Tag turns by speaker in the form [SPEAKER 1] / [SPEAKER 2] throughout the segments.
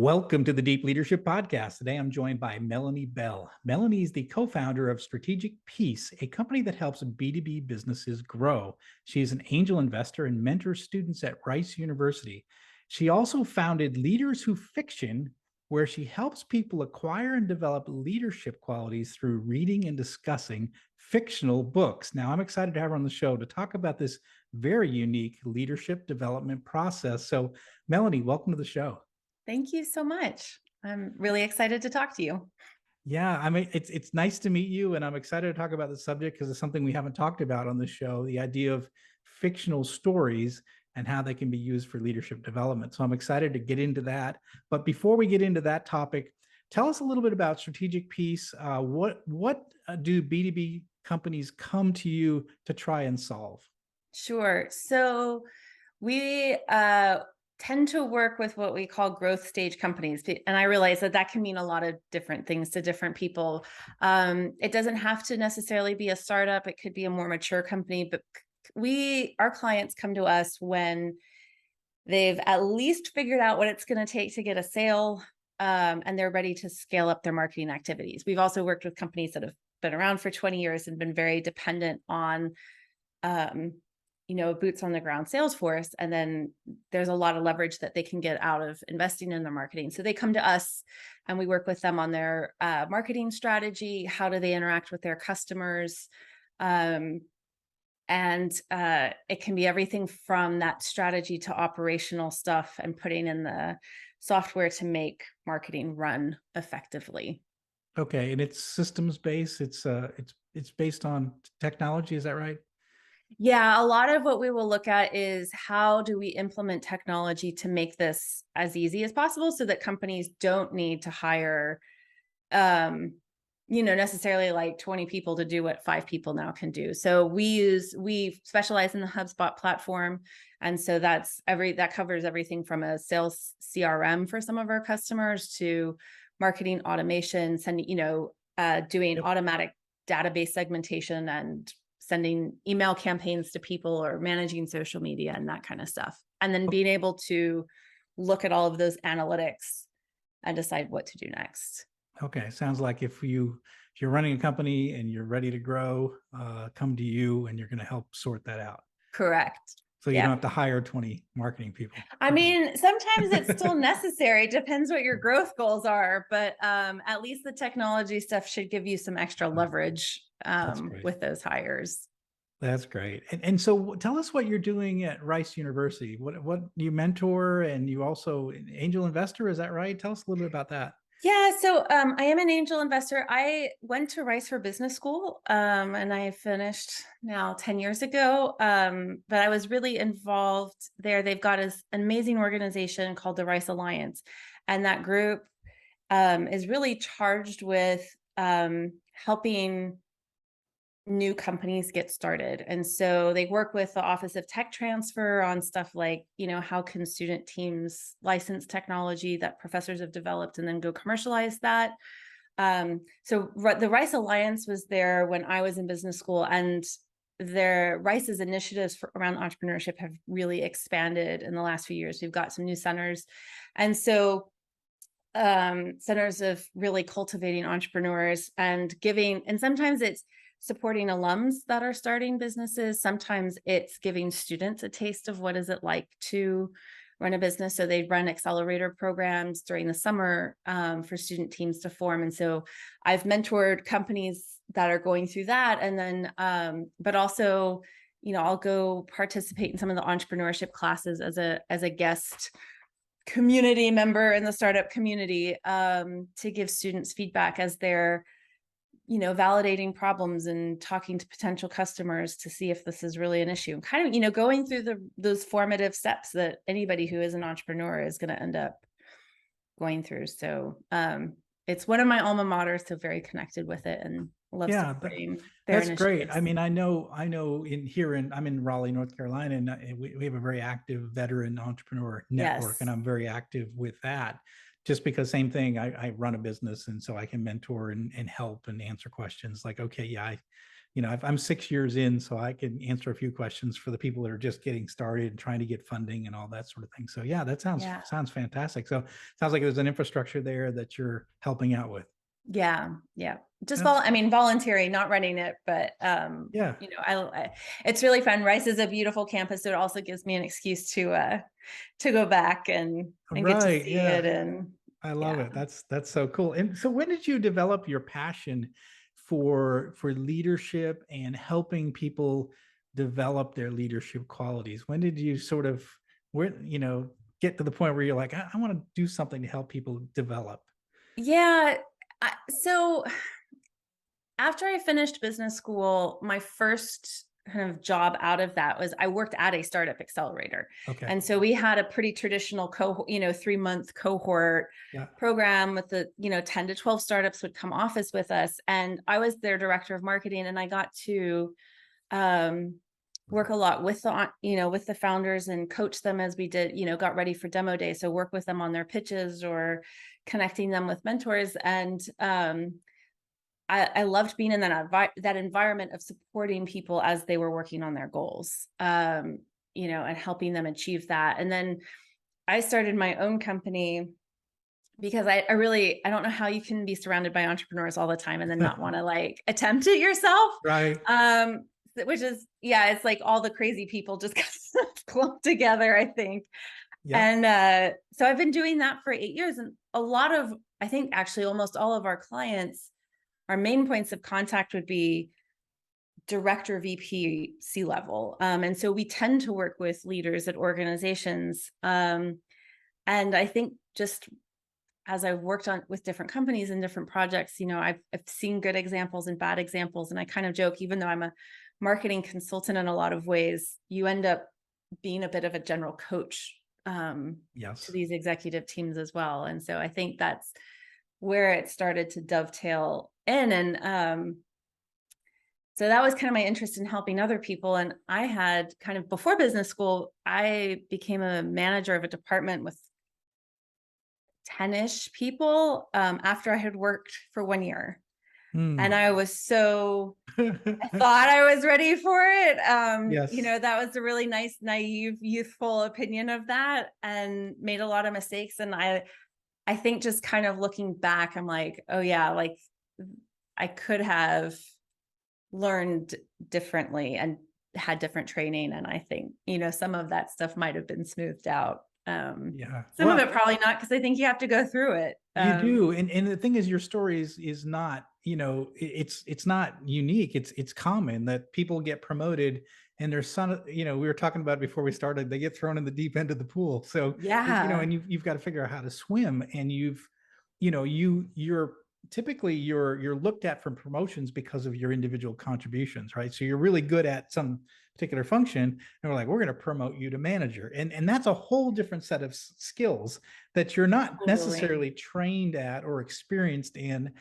[SPEAKER 1] Welcome to the Deep Leadership Podcast. Today I'm joined by Melanie Bell. Melanie is the co-founder of Strategic Peace, a company that helps B2B businesses grow. She is an angel investor and mentors students at Rice University. She also founded Leaders Who Fiction, where she helps people acquire and develop leadership qualities through reading and discussing fictional books. Now, I'm excited to have her on the show to talk about this very unique leadership development process. So, Melanie, welcome to the show.
[SPEAKER 2] Thank you so much. I'm really excited to talk to you.
[SPEAKER 1] Yeah, I mean, it's nice to meet you, and I'm excited to talk about the subject because it's something we haven't talked about on the show, the idea of fictional stories and how they can be used for leadership development. So I'm excited to get into that. But before we get into that topic, tell us a little bit about Strategic Peace. What do B2B companies come to you to try and solve?
[SPEAKER 2] Sure. So we tend to work with what we call growth stage companies. And I realize that that can mean a lot of different things to different people. It doesn't have to necessarily be a startup. It could be a more mature company, but our clients come to us when they've at least figured out what it's going to take to get a sale, and they're ready to scale up their marketing activities. We've also worked with companies that have been around for 20 years and been very dependent on boots on the ground sales force. And then there's a lot of leverage that they can get out of investing in their marketing. So they come to us and we work with them on their marketing strategy. How do they interact with their customers? And it can be everything from that strategy to operational stuff and putting in the software to make marketing run effectively.
[SPEAKER 1] Okay, and it's systems based. It's based on technology. Is that right?
[SPEAKER 2] Yeah, a lot of what we will look at is how do we implement technology to make this as easy as possible so that companies don't need to hire, necessarily like 20 people to do what 5 people now can do. So we specialize in the HubSpot platform. And so that covers everything from a sales CRM for some of our customers to marketing automation, doing automatic database segmentation and sending email campaigns to people or managing social media and that kind of stuff. And then being able to look at all of those analytics and decide what to do next.
[SPEAKER 1] Okay. Sounds like if you're running a company and you're ready to grow, come to you and you're going to help sort that out.
[SPEAKER 2] Correct.
[SPEAKER 1] So you don't have to hire 20 marketing people.
[SPEAKER 2] I mean, sometimes it's still necessary. It depends what your growth goals are, but at least the technology stuff should give you some extra leverage with those hires.
[SPEAKER 1] That's great. And so tell us what you're doing at Rice University. What you mentor, and you also an angel investor, is that right? Tell us a little bit about that.
[SPEAKER 2] Yeah, so I am an angel investor. I went to Rice for business school, and I finished now 10 years ago. But I was really involved there. They've got an amazing organization called the Rice Alliance, and that group is really charged with helping new companies get started. And so they work with the Office of Tech Transfer on stuff like, how can student teams license technology that professors have developed and then go commercialize that. So the Rice Alliance was there when I was in business school, and Rice's initiatives around entrepreneurship have really expanded in the last few years. We've got some new centers. And so centers of really cultivating entrepreneurs and sometimes it's supporting alums that are starting businesses. Sometimes it's giving students a taste of what is it like to run a business. So they run accelerator programs during the summer for student teams to form. And so I've mentored companies that are going through that. And then, but also, I'll go participate in some of the entrepreneurship classes as a guest community member in the startup community to give students feedback as they're validating problems and talking to potential customers to see if this is really an issue, and kind of, going through those formative steps that anybody who is an entrepreneur is going to end up going through. So it's one of my alma maters, so very connected with it and love supporting their
[SPEAKER 1] that's great.
[SPEAKER 2] initiatives.
[SPEAKER 1] I mean, I know I'm in Raleigh, North Carolina, and we have a very active veteran entrepreneur network. Yes. And I'm very active with that. Just because same thing, I run a business, and so I can mentor and help and answer questions like, okay, yeah, I'm 6 years in, so I can answer a few questions for the people that are just getting started and trying to get funding and all that sort of thing. So yeah, that sounds
[SPEAKER 2] Yeah.
[SPEAKER 1] sounds fantastic. So it sounds like there's an infrastructure there that you're helping out with.
[SPEAKER 2] Yeah. Yeah. Just
[SPEAKER 1] That's
[SPEAKER 2] I mean, voluntary, not running it, but
[SPEAKER 1] yeah.
[SPEAKER 2] it's really fun. Rice is a beautiful campus. So it also gives me an excuse to go back and get to
[SPEAKER 1] Right.
[SPEAKER 2] see it.
[SPEAKER 1] Yeah.
[SPEAKER 2] And
[SPEAKER 1] I love
[SPEAKER 2] yeah.
[SPEAKER 1] it. That's so cool. And so when did you develop your passion for leadership and helping people develop their leadership qualities? When did you sort of get to the point where you're like, I want to do something to help people develop?
[SPEAKER 2] Yeah. So after I finished business school, my first kind of job out of that was I worked at a startup accelerator.
[SPEAKER 1] Okay.
[SPEAKER 2] And so we had a pretty traditional 3-month cohort
[SPEAKER 1] Yeah.
[SPEAKER 2] program with 10 to 12 startups would come office with us. And I was their director of marketing, and I got to um, work a lot with with the founders and coach them as we did, got ready for demo day. So work with them on their pitches or connecting them with mentors. And I loved being in that environment of supporting people as they were working on their goals, and helping them achieve that. And then I started my own company because I don't know how you can be surrounded by entrepreneurs all the time and then not want to like attempt it yourself.
[SPEAKER 1] Right.
[SPEAKER 2] Which is, yeah, it's like all the crazy people just kind of clumped together, I think.
[SPEAKER 1] Yep.
[SPEAKER 2] And so I've been doing that for 8 years, and I think actually almost all of our clients, our main points of contact would be director, VP, C-level. And so we tend to work with leaders at organizations. And I think just as I've worked on with different companies and different projects, I've seen good examples and bad examples. And I kind of joke, even though I'm a marketing consultant in a lot of ways, you end up being a bit of a general coach to
[SPEAKER 1] Yes.
[SPEAKER 2] these executive teams as well. And so I think that's where it started to dovetail in. And so that was kind of my interest in helping other people. And I had kind of before business school, I became a manager of a department with 10-ish people after I had worked for 1 year. And
[SPEAKER 1] Hmm.
[SPEAKER 2] I was I thought I was ready for it.
[SPEAKER 1] Yes.
[SPEAKER 2] That was a really nice, naive, youthful opinion of that, and made a lot of mistakes. And I think just kind of looking back, I'm like, oh yeah, like I could have learned differently and had different training. And I think, some of that stuff might have been smoothed out.
[SPEAKER 1] Yeah.
[SPEAKER 2] Some of
[SPEAKER 1] Well,
[SPEAKER 2] it probably not, because I think you have to go through it.
[SPEAKER 1] you do, and the thing is, your story is not, it's not unique. It's common that people get promoted, and there's some, we were talking about it before we started. They get thrown in the deep end of the pool. So,
[SPEAKER 2] Yeah,
[SPEAKER 1] and you've got to figure out how to swim, and you're typically you're looked at from promotions because of your individual contributions, right? So you're really good at some particular function, and we're like, we're going to promote you to manager, and that's a whole different set of skills that you're not
[SPEAKER 2] totally.
[SPEAKER 1] necessarily trained at or experienced in.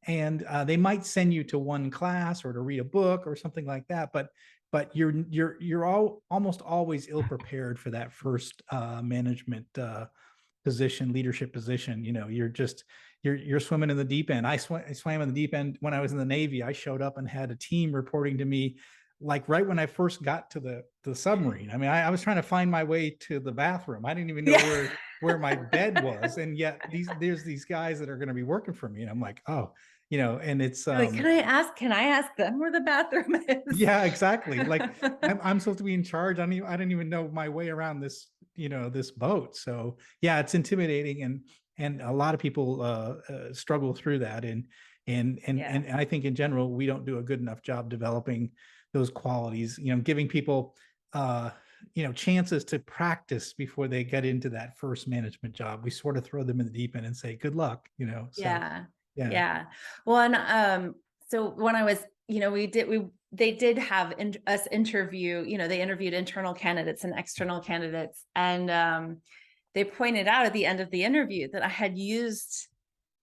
[SPEAKER 1] And they might send you to one class or to read a book or something like that, but you're almost always ill prepared for that first management position, leadership position. You're swimming in the deep end. I swam in the deep end when I was in the Navy. I showed up and had a team reporting to me like right when I first got to the submarine. I mean, I was trying to find my way to the bathroom. I didn't even know
[SPEAKER 2] Yeah.
[SPEAKER 1] where my bed was, and yet there's these guys that are going to be working for me, and I'm like, oh, and it's
[SPEAKER 2] Like, can I ask them where the bathroom is?
[SPEAKER 1] yeah, exactly. Like I'm supposed to be in charge. I didn't even know my way around this, this boat. So yeah, it's intimidating, and a lot of people struggle through that. And
[SPEAKER 2] Yeah.
[SPEAKER 1] I think in general we don't do a good enough job developing those qualities. Giving people chances to practice before they get into that first management job. We sort of throw them in the deep end and say good luck. So
[SPEAKER 2] Yeah.
[SPEAKER 1] yeah.
[SPEAKER 2] Yeah. Well, and so when I was, they did have us interview, they interviewed internal candidates and external candidates. And they pointed out at the end of the interview that I had used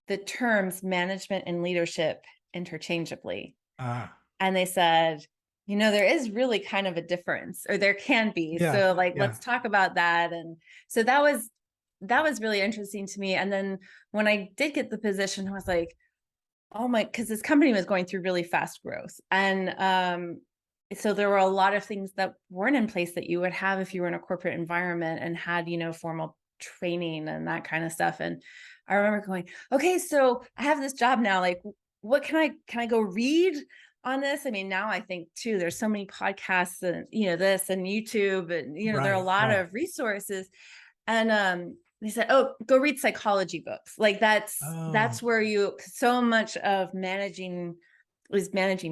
[SPEAKER 2] the terms management and leadership interchangeably.
[SPEAKER 1] Ah,
[SPEAKER 2] And they said, there is really kind of a difference, or there can be.
[SPEAKER 1] yeah,
[SPEAKER 2] So like,
[SPEAKER 1] yeah.
[SPEAKER 2] let's talk about that. And so that was really interesting to me. And then when I did get the position, I was like, Oh my, because this company was going through really fast growth. And so there were a lot of things that weren't in place that you would have if you were in a corporate environment and had, formal training and that kind of stuff. And I remember going, okay, so I have this job now. Like, what can I go read on this? I mean, now I think too, there's so many podcasts and, this and YouTube and, there are a
[SPEAKER 1] Right,
[SPEAKER 2] lot
[SPEAKER 1] right.
[SPEAKER 2] of resources. And they said, "Oh, go read psychology books." Like that's
[SPEAKER 1] Oh,
[SPEAKER 2] where so much of managing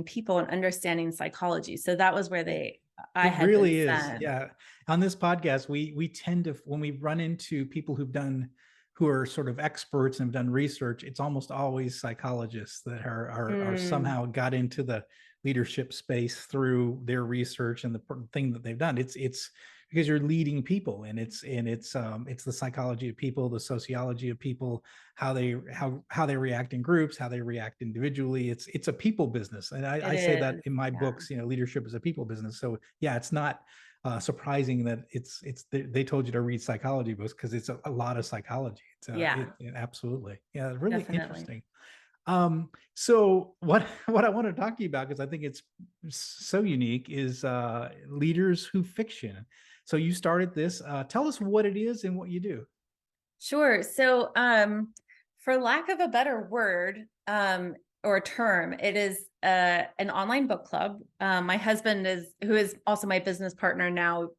[SPEAKER 2] people and understanding psychology. So that was where I
[SPEAKER 1] it
[SPEAKER 2] had been
[SPEAKER 1] really is.
[SPEAKER 2] sent.
[SPEAKER 1] Yeah. On this podcast, we tend to, when we run into people who are sort of experts and have done research, it's almost always psychologists that are
[SPEAKER 2] Mm,
[SPEAKER 1] somehow got into the leadership space through their research and the thing that they've done. It's because you're leading people, and it's the psychology of people, the sociology of people, how they react in groups, how they react individually. It's a people business, and
[SPEAKER 2] it
[SPEAKER 1] I say that
[SPEAKER 2] is.
[SPEAKER 1] in my
[SPEAKER 2] Yeah.
[SPEAKER 1] books. Leadership is a people business. So yeah, it's not surprising that they told you to read psychology books, because it's a lot of psychology.
[SPEAKER 2] Yeah,
[SPEAKER 1] Absolutely, yeah, really
[SPEAKER 2] definitely.
[SPEAKER 1] interesting. So what I want to talk to you about, because I think it's so unique, is leaders who fiction. So you started this. Tell us what it is and what you do.
[SPEAKER 2] Sure. So, for lack of a better word, or term, it is an online book club. My husband who is also my business partner now,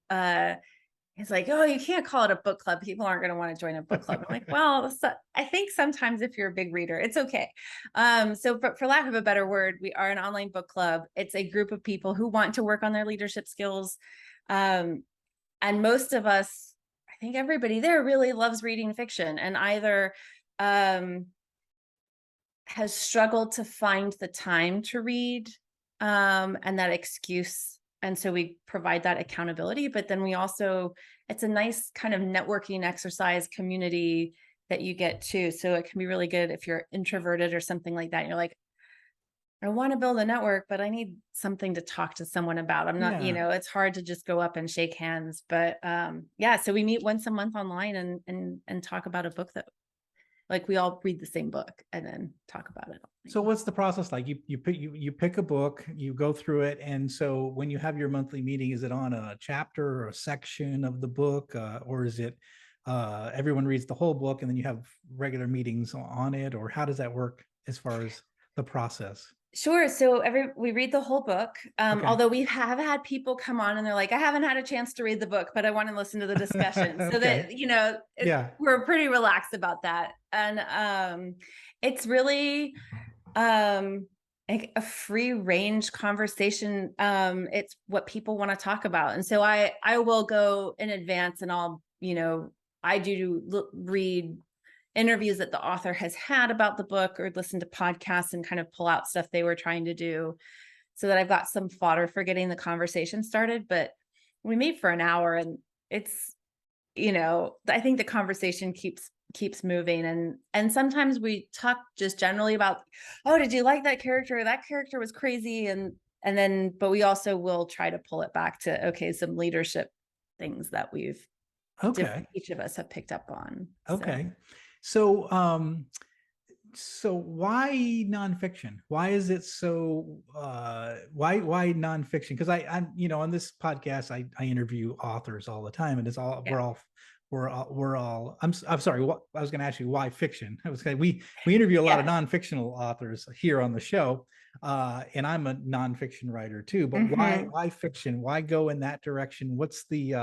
[SPEAKER 2] he's like, "Oh, you can't call it a book club. People aren't going to want to join a book club." I'm like, "Well, I think sometimes if you're a big reader, it's okay." So, for lack of a better word, we are an online book club. It's a group of people who want to work on their leadership skills. Um, and most of us, I think everybody there really loves reading fiction and either um, has struggled to find the time to read, and that excuse. And so we provide that accountability, but then we also, it's a nice kind of networking exercise community that you get to. So it can be really good if you're introverted or something like that. You're like, I want to build a network, but I need something to talk to someone about. I'm not,
[SPEAKER 1] Yeah.
[SPEAKER 2] it's hard to just go up and shake hands. But yeah, so we meet once a month online and talk about a book that, like, we all read the same book and then talk about it
[SPEAKER 1] So
[SPEAKER 2] online.
[SPEAKER 1] what's the process like? You pick a book, you go through it, and so when you have your monthly meeting, is it on a chapter or a section of the book, or is it everyone reads the whole book and then you have regular meetings on it, or how does that work as far as the process?
[SPEAKER 2] Sure. So we read the whole book.
[SPEAKER 1] Okay.
[SPEAKER 2] Although we have had people come on and they're like, I haven't had a chance to read the book, but I want to listen to the discussion. So
[SPEAKER 1] Okay.
[SPEAKER 2] that,
[SPEAKER 1] Yeah.
[SPEAKER 2] we're pretty relaxed about that. And it's really like a free range conversation. It's what people want to talk about. And so I will go in advance and I do read interviews that the author has had about the book or listen to podcasts and kind of pull out stuff they were trying to do so that I've got some fodder for getting the conversation started. But we meet for an hour and it's, I think the conversation keeps moving, and sometimes we talk just generally about, oh, did you like that character? That character was crazy. And then, but we also will try to pull it back to, okay, some leadership things that
[SPEAKER 1] Okay.
[SPEAKER 2] each of us have picked up on. So
[SPEAKER 1] Okay. So so why nonfiction? Why is it so why nonfiction? Because I'm on this podcast I interview authors all the time, and it's all
[SPEAKER 2] yeah.
[SPEAKER 1] we're all I'm sorry, what I was going to ask you, why fiction? I was going we interview a lot of
[SPEAKER 2] Yeah.
[SPEAKER 1] non-fictional authors here on the show, and I'm a nonfiction writer too, but
[SPEAKER 2] Hmm.
[SPEAKER 1] why fiction? Why go in that direction? What's the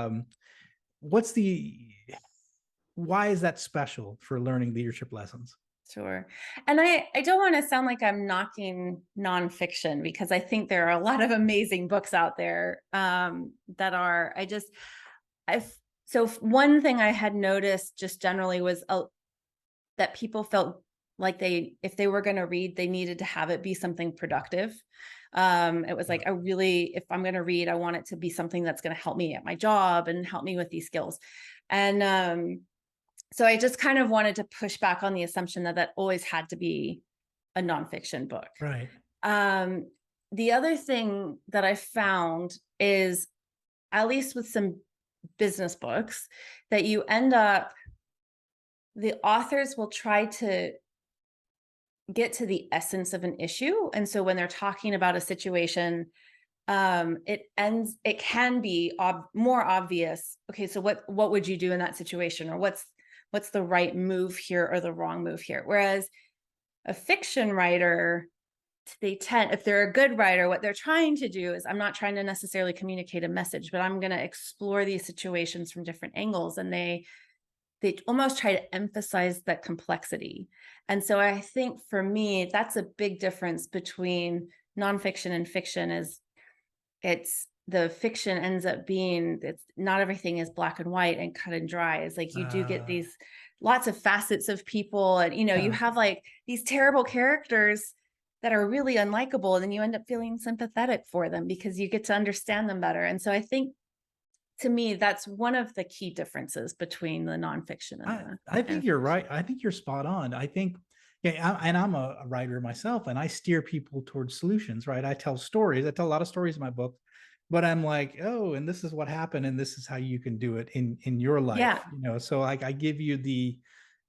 [SPEAKER 1] why is that special for learning leadership lessons?
[SPEAKER 2] Sure. And I don't want to sound like I'm knocking nonfiction, because I think there are a lot of amazing books out there, that are, I've, so one thing I had noticed just generally was that people felt like if they were going to read, they needed to have it be something productive. It was
[SPEAKER 1] Yeah.
[SPEAKER 2] like, if I'm going to read, I want it to be something that's going to help me at my job and help me with these skills. And so I just kind of wanted to push back on the assumption that always had to be a nonfiction book.
[SPEAKER 1] Right.
[SPEAKER 2] Um, the other thing that I found is, at least with some business books, that the authors will try to get to the essence of an issue. And so when they're talking about a situation, it can be more obvious. Okay, so what would you do in that situation, or what's the right move here or the wrong move here? Whereas a fiction writer, they tend, if they're a good writer, what they're trying to do is, I'm not trying to necessarily communicate a message, but I'm going to explore these situations from different angles, and they almost try to emphasize that complexity. And so I think for me, that's a big difference between nonfiction and fiction. Is it's the fiction ends up being, it's not everything is black and white and cut and dry. It's like you do get
[SPEAKER 1] Uh,
[SPEAKER 2] these lots of facets of people, and you
[SPEAKER 1] yeah.
[SPEAKER 2] have like these terrible characters that are really unlikable, and then you end up feeling sympathetic for them because you get to understand them better. And so I think, to me, that's one of the key differences between the nonfiction and
[SPEAKER 1] I think
[SPEAKER 2] and
[SPEAKER 1] you're
[SPEAKER 2] fiction.
[SPEAKER 1] right. I think you're spot on. I think, yeah, and I'm a writer myself, and I steer people towards solutions, right? I tell stories. I tell a lot of stories in my book, but I'm like, oh, and this is what happened, and this is how you can do it in your life,
[SPEAKER 2] Yeah,
[SPEAKER 1] So like I give you the,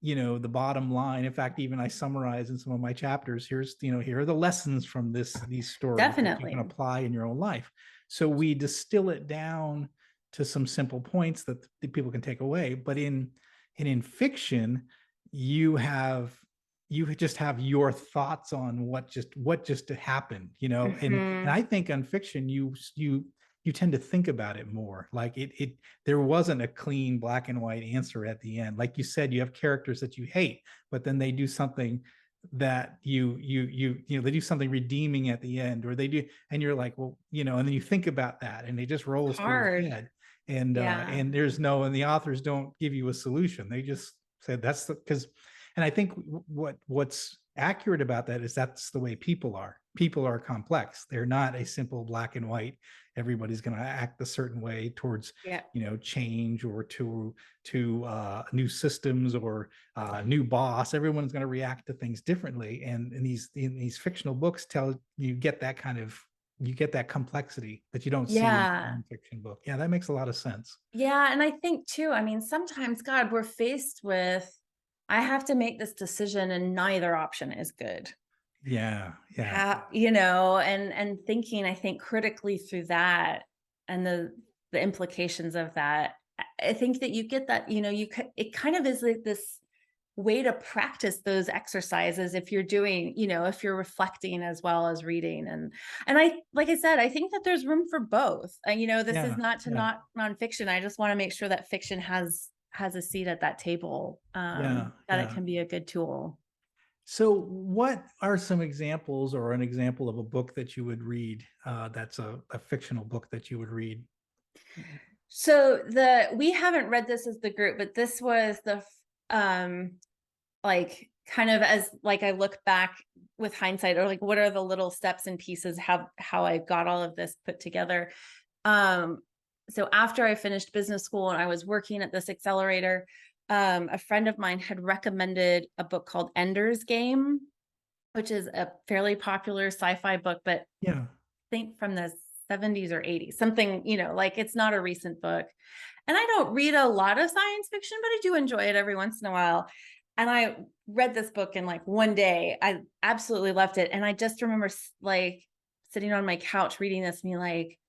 [SPEAKER 1] the bottom line. In fact, even I summarize in some of my chapters. Here's, here are the lessons from these stories that you can
[SPEAKER 2] definitely.
[SPEAKER 1] apply in your own life. So we distill it down to some simple points that the people can take away. But in fiction, you have you just have your thoughts on what just happened, and
[SPEAKER 2] Hmm.
[SPEAKER 1] I think on fiction you tend to think about it more. Like it there wasn't a clean black and white answer at the end. Like you said, you have characters that you hate, but then they do something that they do something redeeming at the end, or they do, and you're like, well, and then you think about that and it just rolls through your
[SPEAKER 2] Hard.
[SPEAKER 1] head. And
[SPEAKER 2] Yeah.
[SPEAKER 1] there's no, and the authors don't give you a solution. They just said that's the, because, and I think what's accurate about that is that's the way people are. People are complex. They're not a simple black and white. Everybody's going to act a certain way towards
[SPEAKER 2] Yeah.
[SPEAKER 1] change, or to new systems, or new boss. Everyone's going to react to things differently, and in these fictional books tell you get that kind of, you get that complexity that you don't see in a
[SPEAKER 2] Yeah.
[SPEAKER 1] nonfiction book. Yeah, that makes a lot of sense.
[SPEAKER 2] Yeah. And I think too, I mean, sometimes, God, we're faced with, I have to make this decision and neither option is good.
[SPEAKER 1] Yeah, yeah,
[SPEAKER 2] How, and thinking, I think, critically through that, and the implications of that. I think that you get that, it kind of is like this way to practice those exercises if you're doing, if you're reflecting as well as reading. And I, like I said, I think that there's room for both. This is
[SPEAKER 1] yeah,
[SPEAKER 2] not to
[SPEAKER 1] yeah,
[SPEAKER 2] not nonfiction. I just want to make sure that fiction has a seat at that table,
[SPEAKER 1] yeah,
[SPEAKER 2] that it
[SPEAKER 1] yeah.
[SPEAKER 2] can be a good tool.
[SPEAKER 1] So, what are some examples, or an example of a book that you would read, that's a fictional book that you would read?
[SPEAKER 2] So we haven't read this as the group, but this was um like, kind of, as like I look back with hindsight, or like what are the little steps and pieces, how I got all of this put together. Um so after I finished business school and I was working at this accelerator, a friend of mine had recommended a book called Ender's Game, which is a fairly popular sci-fi book, but I
[SPEAKER 1] Yeah,
[SPEAKER 2] think from the 70s or 80s, something, like it's not a recent book. And I don't read a lot of science fiction, but I do enjoy it every once in a while. And I read this book in like one day. I absolutely loved it. And I just remember like sitting on my couch reading this, and being like,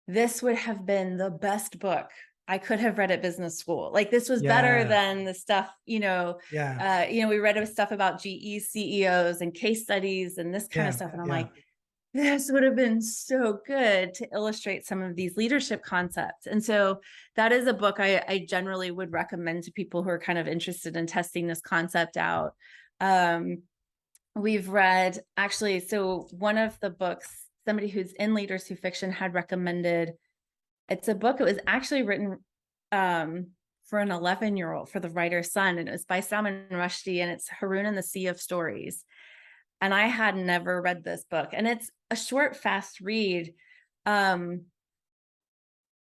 [SPEAKER 2] this would have been the best book I could have read at business school. Like, this was better
[SPEAKER 1] yeah,
[SPEAKER 2] than the stuff,
[SPEAKER 1] yeah,
[SPEAKER 2] we read stuff about GE CEOs and case studies and this kind of
[SPEAKER 1] yeah,
[SPEAKER 2] stuff. And I'm
[SPEAKER 1] yeah,
[SPEAKER 2] like, this would have been so good to illustrate some of these leadership concepts. And so that is a book I generally would recommend to people who are kind of interested in testing this concept out. Um, we've read, actually, so one of the books, somebody who's in Leaders Who Fiction had recommended, it's a book, it was actually written for an 11-year-old, for the writer's son, and it was by Salman Rushdie, and it's Haroon and the Sea of Stories. And I had never read this book, and it's a short, fast read. Um,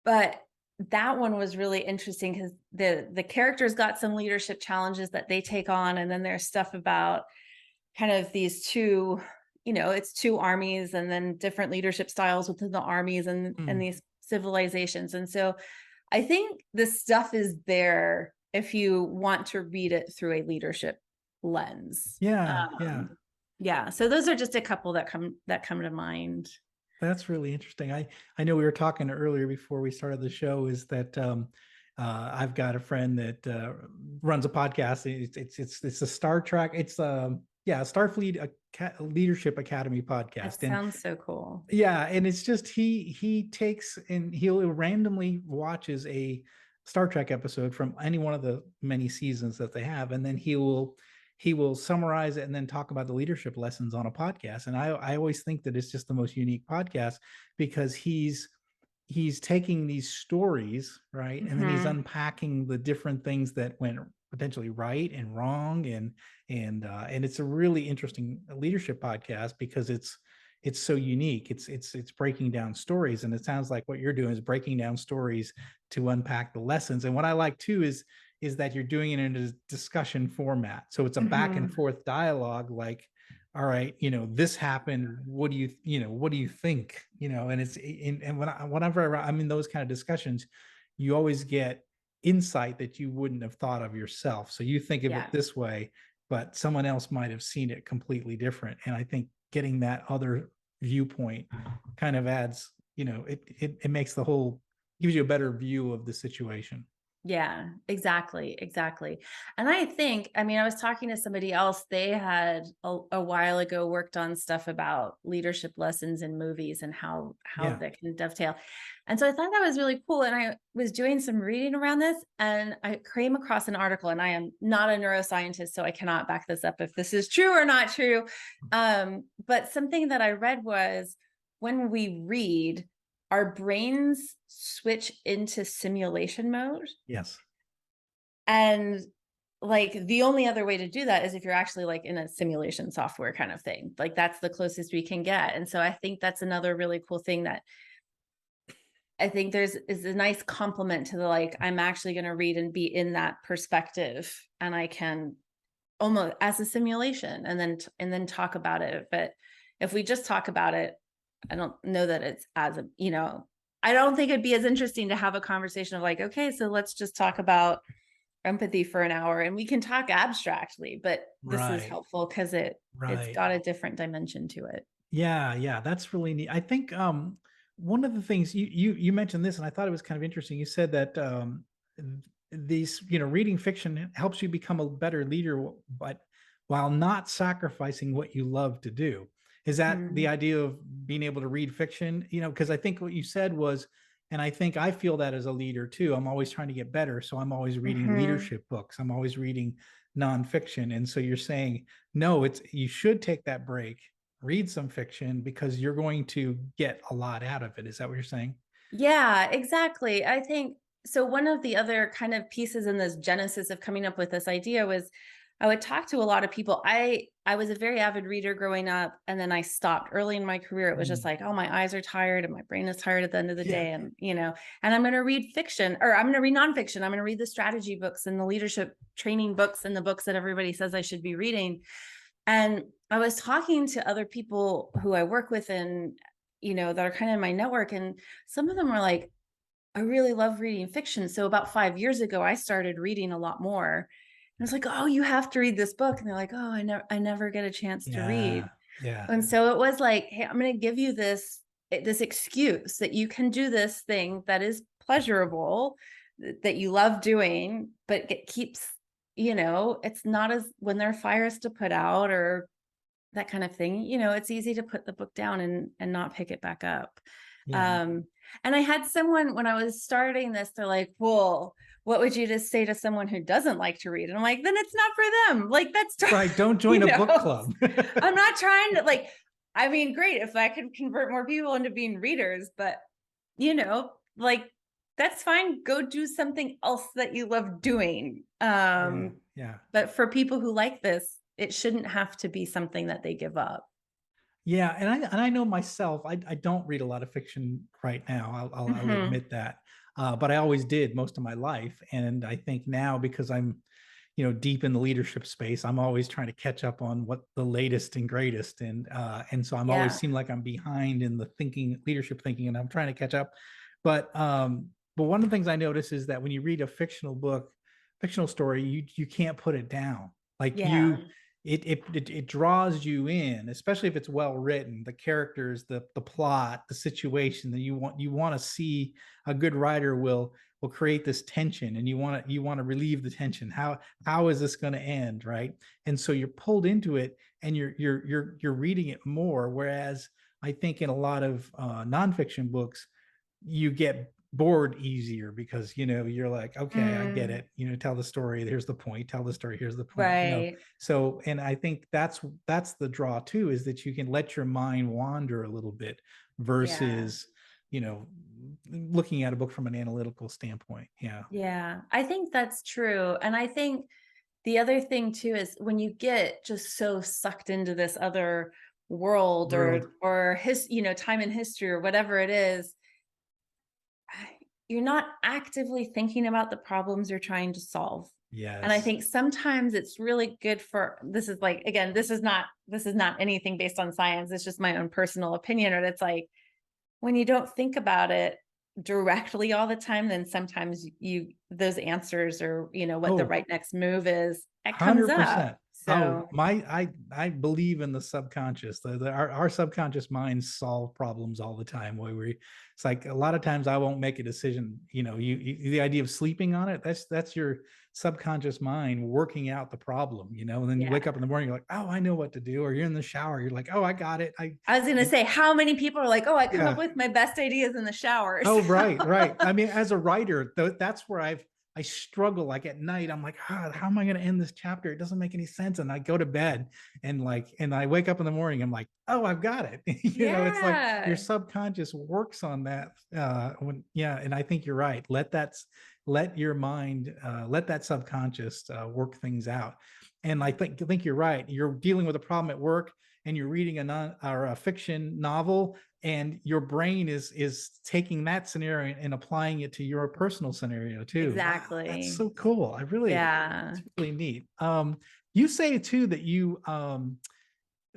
[SPEAKER 2] but that one was really interesting because the characters got some leadership challenges that they take on, and then there's stuff about kind of these two, it's two armies, and then different leadership styles within the armies, and
[SPEAKER 1] mm,
[SPEAKER 2] these civilizations. And so I think the stuff is there if you want to read it through a leadership lens.
[SPEAKER 1] Yeah, yeah.
[SPEAKER 2] Yeah, so those are just a couple that come to mind.
[SPEAKER 1] That's really interesting. I know we were talking earlier before we started the show is that I've got a friend that runs a podcast. It's a Star Trek. It's yeah, Starfleet Leadership Academy
[SPEAKER 2] That
[SPEAKER 1] podcast, and
[SPEAKER 2] sounds so cool.
[SPEAKER 1] yeah, and it's just he takes and he'll randomly watches a Star Trek episode from any one of the many seasons that they have, and then he will summarize it and then talk about the leadership lessons on a podcast. And I always think that it's just the most unique podcast because he's taking these stories, right? And then he's
[SPEAKER 2] Hmm.
[SPEAKER 1] unpacking the different things that went potentially right and wrong. And it's a really interesting leadership podcast because it's so unique. It's breaking down stories. And it sounds like what you're doing is breaking down stories to unpack the lessons. And what I like too is that you're doing it in a discussion format. So it's a back and
[SPEAKER 2] Hmm.
[SPEAKER 1] forth dialogue, like, all right, this happened. What do what do you think? And it's and whenever I'm in those kind of discussions, you always get insight that you wouldn't have thought of yourself. So you think of it
[SPEAKER 2] Yeah.
[SPEAKER 1] this way, but someone else might have seen it completely different. And I think getting that other viewpoint kind of adds, it makes the whole gives you a better view of the situation.
[SPEAKER 2] Yeah, exactly, exactly. And I think, I mean, I was talking to somebody else, they had a while ago worked on stuff about leadership lessons in movies and how
[SPEAKER 1] Yeah.
[SPEAKER 2] that can dovetail. And so I thought that was really cool. And I was doing some reading around this and I came across an article, and I am not a neuroscientist, so I cannot back this up if this is true or not true. But something that I read was when we read, our brains switch into simulation mode.
[SPEAKER 1] Yes.
[SPEAKER 2] And like the only other way to do that is if you're actually like in a simulation software kind of thing. Like that's the closest we can get. And so I think that's another really cool thing that I think is a nice complement to the like, I'm actually going to read and be in that perspective, and I can almost as a simulation and then talk about it. But if we just talk about it, I don't know that it's as I don't think it'd be as interesting to have a conversation of like, okay, so let's just talk about empathy for an hour and we can talk abstractly, but this is
[SPEAKER 1] Right.
[SPEAKER 2] helpful because it's
[SPEAKER 1] Right.
[SPEAKER 2] got a different dimension to it.
[SPEAKER 1] Yeah, yeah, that's really neat. I think one of the things you mentioned this, and I thought it was kind of interesting. You said that these, reading fiction helps you become a better leader, but while not sacrificing what you love to do. Is that the
[SPEAKER 2] Mm-hmm.
[SPEAKER 1] idea of being able to read fiction? Because I think what you said was, and I think I feel that as a leader too. I'm always trying to get better, so I'm always reading
[SPEAKER 2] Mm-hmm.
[SPEAKER 1] leadership books. I'm always reading nonfiction, and so you're saying no, it's you should take that break, read some fiction because you're going to get a lot out of it. Is that what you're saying?
[SPEAKER 2] Yeah, exactly. I think so. One of the other kind of pieces in this genesis of coming up with this idea was I would talk to a lot of people. I was a very avid reader growing up, and then I stopped early in my career. It was just
[SPEAKER 1] Mm.
[SPEAKER 2] like, oh, my eyes are tired and my brain is tired at the end of the
[SPEAKER 1] Yeah.
[SPEAKER 2] day. And and I'm going to read fiction, or I'm going to read nonfiction. I'm going to read the strategy books and the leadership training books and the books that everybody says I should be reading. And I was talking to other people who I work with and that are kind of in my network, and some of them were like, I really love reading fiction. So about 5 years ago, I started reading a lot more. And I was like, oh, you have to read this book. And they're like, oh, I never get a chance to
[SPEAKER 1] Yeah.
[SPEAKER 2] read.
[SPEAKER 1] Yeah.
[SPEAKER 2] And so it was like, hey, I'm going to give you this excuse that you can do this thing that is pleasurable, that you love doing, but it keeps, it's not as when there are fires to put out or that kind of thing. It's easy to put the book down and not pick it back up.
[SPEAKER 1] Yeah.
[SPEAKER 2] Um, and I had someone when I was starting this, they're like, well, what would you just say to someone who doesn't like to read? And I'm like, then it's not for them. Like, that's,
[SPEAKER 1] Right. Don't
[SPEAKER 2] you
[SPEAKER 1] join a book
[SPEAKER 2] know,
[SPEAKER 1] club.
[SPEAKER 2] I'm not trying to like, I mean, great if I could convert more people into being readers, but like that's fine. Go do something else that you love doing.
[SPEAKER 1] Yeah. Yeah.
[SPEAKER 2] But for people who like this, it shouldn't have to be something that they give up.
[SPEAKER 1] Yeah, and I know myself. I don't read a lot of fiction right now. I'll
[SPEAKER 2] Hmm.
[SPEAKER 1] admit that, but I always did most of my life. And I think now because I'm, deep in the leadership space, I'm always trying to catch up on what the latest and greatest, and so I'm always
[SPEAKER 2] Yeah.
[SPEAKER 1] seem like I'm behind in the leadership thinking, and I'm trying to catch up. But one of the things I notice is that when you read a fictional book, fictional story, you can't put it down. Like
[SPEAKER 2] Yeah.
[SPEAKER 1] it draws you in, especially if it's well written, the characters, the plot, the situation that you want to see. A good writer will create this tension, and you want to relieve the tension. How is this going to end, right? And so you're pulled into it, and you're reading it more. Whereas I think in a lot of nonfiction books, you get bored easier because you're like, okay, I get
[SPEAKER 2] Mm,
[SPEAKER 1] it, tell the story, here's the point, tell the story, here's the point.
[SPEAKER 2] right.
[SPEAKER 1] So, and I think that's the draw too, is that you can let your mind wander a little bit
[SPEAKER 2] Yeah.
[SPEAKER 1] versus you know looking at a book from an analytical standpoint. Yeah.
[SPEAKER 2] Yeah. I think that's true. And I think the other thing too is when you get just so sucked into this other world
[SPEAKER 1] World.
[SPEAKER 2] or time in history or whatever it is, you're not actively thinking about the problems you're trying to solve. And I
[SPEAKER 1] Yes.
[SPEAKER 2] think sometimes it's really good for, this is like, again, this is not anything based on science. It's just my own personal opinion. Or it's like when you don't think about it directly all the time, then sometimes those answers or what the
[SPEAKER 1] Oh,
[SPEAKER 2] right next move is, it comes up.
[SPEAKER 1] 100%. Oh,
[SPEAKER 2] So
[SPEAKER 1] I believe in the subconscious. Our subconscious minds solve problems all the time. Where it's like a lot of times I won't make a decision. The idea of sleeping on it, that's your subconscious mind working out the problem. And then you
[SPEAKER 2] yeah.
[SPEAKER 1] wake up in the morning, you're like, oh, I know what to do. Or you're in the shower, you're like, oh, I got it.
[SPEAKER 2] I was going to
[SPEAKER 1] And
[SPEAKER 2] say, how many people are like, oh, I come up
[SPEAKER 1] yeah.
[SPEAKER 2] with my best ideas in the shower.
[SPEAKER 1] Oh,
[SPEAKER 2] So,
[SPEAKER 1] right, right. I mean, as a writer, that's where I struggle. Like at night, I'm like, how am I going to end this chapter? It doesn't make any sense. And I go to bed, and I wake up in the morning. I'm like, oh, I've got it. It's like your
[SPEAKER 2] yeah.
[SPEAKER 1] subconscious works on that. Yeah. And I think you're right. Let your mind, let that subconscious work things out. And I think you're right. You're dealing with a problem at work, and you're reading a fiction novel, and your brain is taking that scenario and applying it to your personal scenario too. Wow, that's
[SPEAKER 2] Exactly.
[SPEAKER 1] so cool.
[SPEAKER 2] Yeah.
[SPEAKER 1] It's really neat. You say too that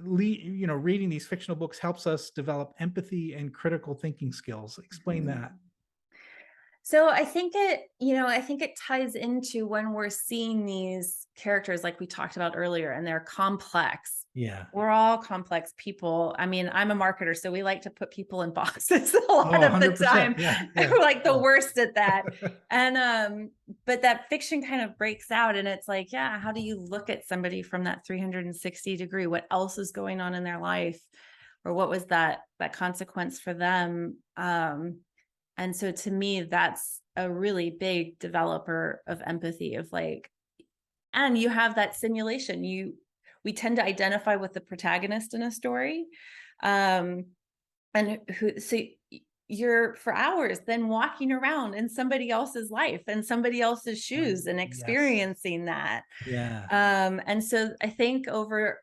[SPEAKER 1] reading these fictional books helps us develop empathy and critical thinking skills. Explain
[SPEAKER 2] Mhm.
[SPEAKER 1] that.
[SPEAKER 2] So I think it ties into when we're seeing these characters like we talked about earlier, and they're complex.
[SPEAKER 1] Yeah.
[SPEAKER 2] We're all complex people. I mean, I'm a marketer, so we like to put people in boxes a lot
[SPEAKER 1] Oh,
[SPEAKER 2] of the
[SPEAKER 1] 100%.
[SPEAKER 2] time.
[SPEAKER 1] Yeah. Yeah.
[SPEAKER 2] We're like the
[SPEAKER 1] Yeah.
[SPEAKER 2] worst at that. And but that fiction kind of breaks out, and it's like, yeah, how do you look at somebody from that 360-degree? What else is going on in their life? Or what was that consequence for them? And so to me, that's a really big developer of empathy of like, and you have that simulation. We tend to identify with the protagonist in a story. Um, and you're for hours then walking around in somebody else's life and somebody else's shoes and
[SPEAKER 1] Yes.
[SPEAKER 2] experiencing that.
[SPEAKER 1] Yeah.
[SPEAKER 2] And so I think over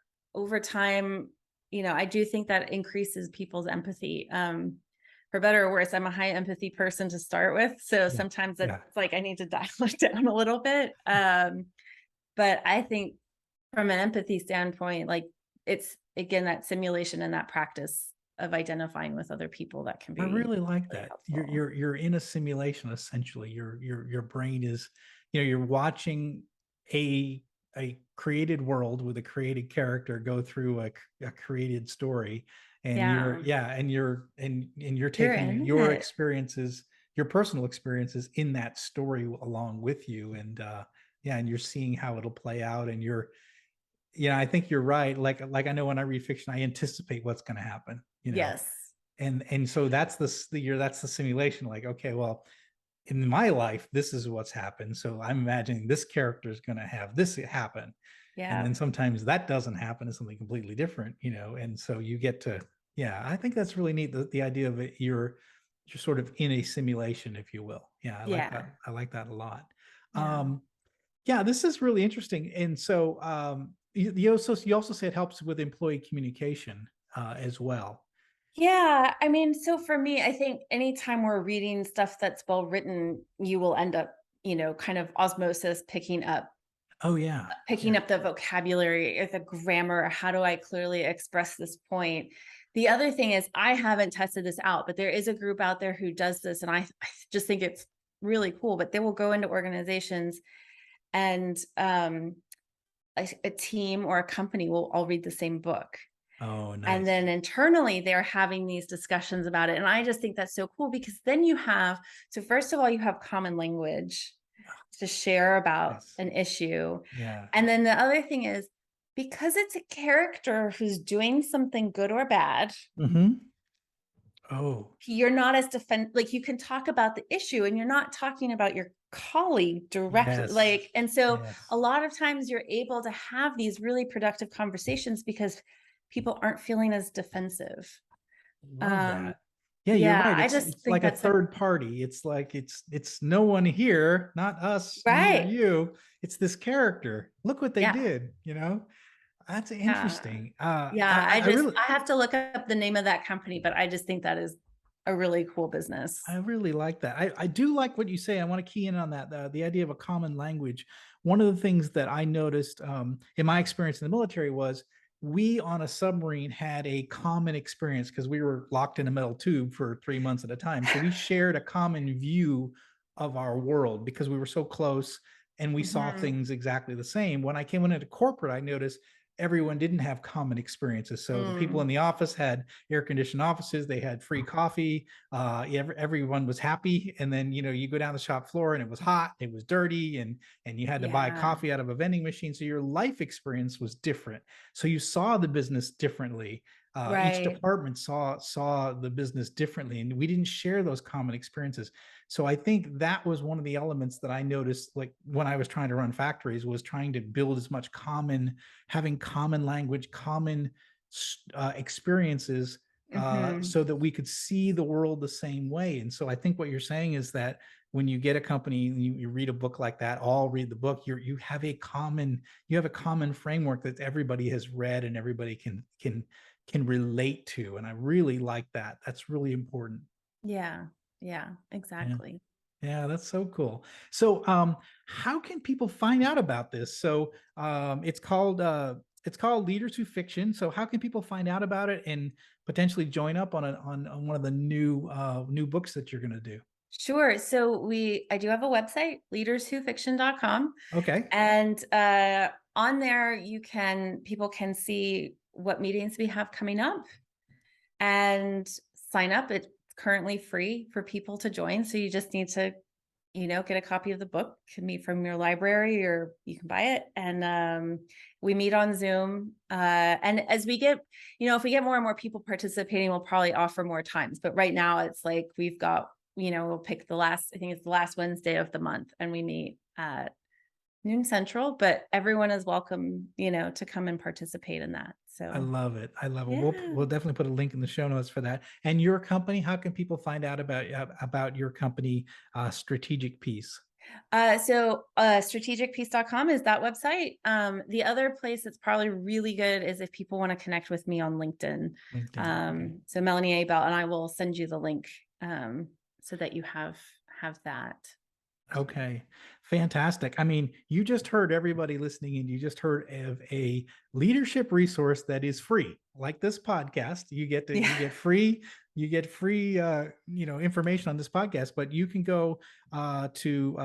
[SPEAKER 2] time, I do think that increases people's empathy. For better or worse, I'm a high empathy person to start with. So
[SPEAKER 1] Yeah.
[SPEAKER 2] sometimes it's
[SPEAKER 1] Yeah.
[SPEAKER 2] like I need to dial it down a little bit. But I think from an empathy standpoint, like it's again that simulation and that practice of identifying with other people that can
[SPEAKER 1] I
[SPEAKER 2] be
[SPEAKER 1] really like
[SPEAKER 2] really
[SPEAKER 1] that.
[SPEAKER 2] helpful.
[SPEAKER 1] You're in a simulation essentially. Your brain is, you're watching a a created world with a created character go through a created story, and
[SPEAKER 2] Yeah.
[SPEAKER 1] you're
[SPEAKER 2] You're
[SPEAKER 1] taking
[SPEAKER 2] in
[SPEAKER 1] your
[SPEAKER 2] it.
[SPEAKER 1] experiences, your personal experiences in that story along with you, and yeah, and you're seeing how it'll play out, and I think you're right. Like I know when I read fiction, I anticipate what's going to happen.
[SPEAKER 2] Yes.
[SPEAKER 1] And so that's the simulation. Like, okay, well, in my life this is what's happened, so I'm imagining this character is going to have this happen, and
[SPEAKER 2] Yeah.
[SPEAKER 1] then sometimes that doesn't happen, it's something completely different. And so you get to, yeah, I think that's really neat, the idea of it. You're sort of in a simulation, if you will. Yeah, I like that.
[SPEAKER 2] Yeah.
[SPEAKER 1] I like that a lot.
[SPEAKER 2] Yeah.
[SPEAKER 1] Yeah, this is really interesting. And so you also say it helps with employee communication as well.
[SPEAKER 2] Yeah. I mean, so for me, I think anytime we're reading stuff that's well written, you will end up, kind of osmosis
[SPEAKER 1] Oh yeah.
[SPEAKER 2] picking
[SPEAKER 1] Yeah.
[SPEAKER 2] up the vocabulary or the grammar. How do I clearly express this point? The other thing is, I haven't tested this out, but there is a group out there who does this, and I just think it's really cool. But they will go into organizations and a team or a company will all read the same book.
[SPEAKER 1] Oh,
[SPEAKER 2] And
[SPEAKER 1] nice.
[SPEAKER 2] then internally, they're having these discussions about it. And I just think that's so cool because then you have, so first of all, you have common language to share about
[SPEAKER 1] Nice.
[SPEAKER 2] an issue.
[SPEAKER 1] Yeah.
[SPEAKER 2] And then the other thing is, because it's a character who's doing something good or bad,
[SPEAKER 1] Hmm. Oh,
[SPEAKER 2] you're not as like you can talk about the issue and you're not talking about your colleague directly.
[SPEAKER 1] yes.
[SPEAKER 2] Like, and so a
[SPEAKER 1] Yes.
[SPEAKER 2] lot of times you're able to have these really productive conversations because people aren't feeling as defensive.
[SPEAKER 1] Love
[SPEAKER 2] Um,
[SPEAKER 1] that. Yeah, you're
[SPEAKER 2] yeah,
[SPEAKER 1] right.
[SPEAKER 2] I
[SPEAKER 1] It's
[SPEAKER 2] just
[SPEAKER 1] it's
[SPEAKER 2] think
[SPEAKER 1] like a
[SPEAKER 2] that's a
[SPEAKER 1] third party. It's like it's no one here, not us, me or
[SPEAKER 2] right.
[SPEAKER 1] you. It's this character. Look what they
[SPEAKER 2] Yeah.
[SPEAKER 1] did, you know? That's
[SPEAKER 2] Yeah.
[SPEAKER 1] interesting.
[SPEAKER 2] Yeah.
[SPEAKER 1] I really
[SPEAKER 2] I have to look up the name of that company, but I just think that is a really cool business.
[SPEAKER 1] I really like that. I do like what you say. I want to key in on that. The idea of a common language. One of the things that I noticed in my experience in the military was we on a submarine had a common experience because we were locked in a metal tube for 3 months at a time. So we shared a common view of our world because we were so close and we saw
[SPEAKER 2] Mhm.
[SPEAKER 1] things exactly the same. When I came into corporate, I noticed everyone didn't have common experiences. So the people in
[SPEAKER 2] Mm.
[SPEAKER 1] the office had air conditioned offices, they had free coffee, everyone was happy, and then you go down the shop floor and it was hot, it was dirty, and you had to buy
[SPEAKER 2] Yeah.
[SPEAKER 1] coffee out of a vending machine, so your life experience was different, so you saw the business differently. Each
[SPEAKER 2] Right.
[SPEAKER 1] department saw the business differently, and we didn't share those common experiences. So I think that was one of the elements that I noticed, like when I was trying to run factories, was trying to build as much having common language, common experiences,
[SPEAKER 2] Mhm.
[SPEAKER 1] so that we could see the world the same way. And so I think what you're saying is that when you get a company and you read a book like that, all read the book, you have a common framework that everybody has read and everybody can relate to. And I really like that. That's really important.
[SPEAKER 2] Yeah. Yeah,
[SPEAKER 1] Yeah.
[SPEAKER 2] exactly.
[SPEAKER 1] Yeah, that's so cool. So, how can people find out about this? So, it's called Leaders Who Fiction. So, how can people find out about it and potentially join up on one of the new books that you're going to do?
[SPEAKER 2] Sure. So I do have a website, leaderswhofiction.com.
[SPEAKER 1] Okay,
[SPEAKER 2] And on there people can see what meetings we have coming up and sign up. It's currently free for people to join. So you just need to, get a copy of the book, can meet from your library or you can buy it. And we meet on Zoom. And as we get, if we get more and more people participating, we'll probably offer more times. But right now it's like we've got, we'll pick I think it's the last Wednesday of the month and we meet at noon central, but everyone is welcome, to come and participate in that.
[SPEAKER 1] I
[SPEAKER 2] So
[SPEAKER 1] love it. I love it.
[SPEAKER 2] yeah.
[SPEAKER 1] We'll definitely put a link in the show notes for that. And your company, how can people find out about your company, Strategic Peace?
[SPEAKER 2] Strategicpeace.com is that website. The other place that's probably really good is if people want to connect with me on LinkedIn.
[SPEAKER 1] LinkedIn. Okay.
[SPEAKER 2] So Melanie A. Bell, and I will send you the link so that you have that.
[SPEAKER 1] Okay, fantastic. I mean, you just heard everybody listening, and you just heard of a leadership resource that is free, like this podcast.
[SPEAKER 2] Yeah.
[SPEAKER 1] you get free information on this podcast, but you can go to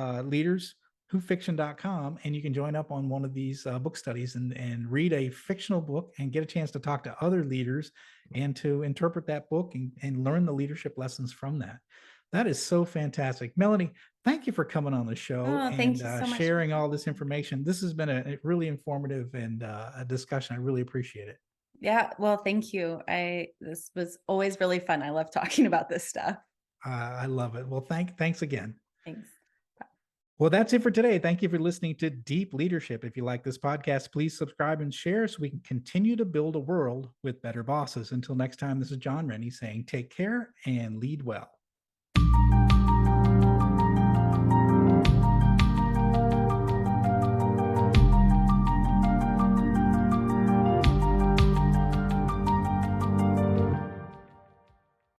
[SPEAKER 1] leaderswhofiction.com and you can join up on one of these book studies and read a fictional book and get a chance to talk to other leaders and to interpret that book and learn the leadership lessons from that. That is so fantastic. Melanie, thank you for coming on the show
[SPEAKER 2] Oh,
[SPEAKER 1] and
[SPEAKER 2] thank you so much for
[SPEAKER 1] sharing all this
[SPEAKER 2] having me.
[SPEAKER 1] information. This has been a really informative and a discussion. I really appreciate it.
[SPEAKER 2] Yeah, well, thank you. This was always really fun. I love talking about this stuff.
[SPEAKER 1] I love it. Well, thanks again.
[SPEAKER 2] Thanks.
[SPEAKER 1] Well, that's it for today. Thank you for listening to Deep Leadership. If you like this podcast, please subscribe and share so we can continue to build a world with better bosses. Until next time, this is John Rennie saying take care and lead well.